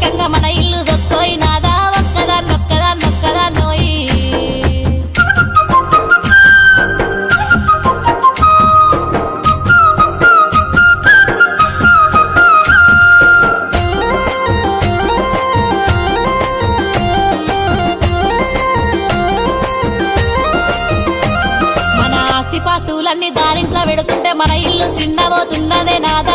ఏకంగా మన ఇల్లు దొక్కోయి నాదా ఒక్కదాన్నొక్కదాన్నొక్కదాన్నోయి పాస్తులన్నీ దారింట్లో పెడుతుంటే మన ఇల్లు చిన్నబోతున్నదే నాదా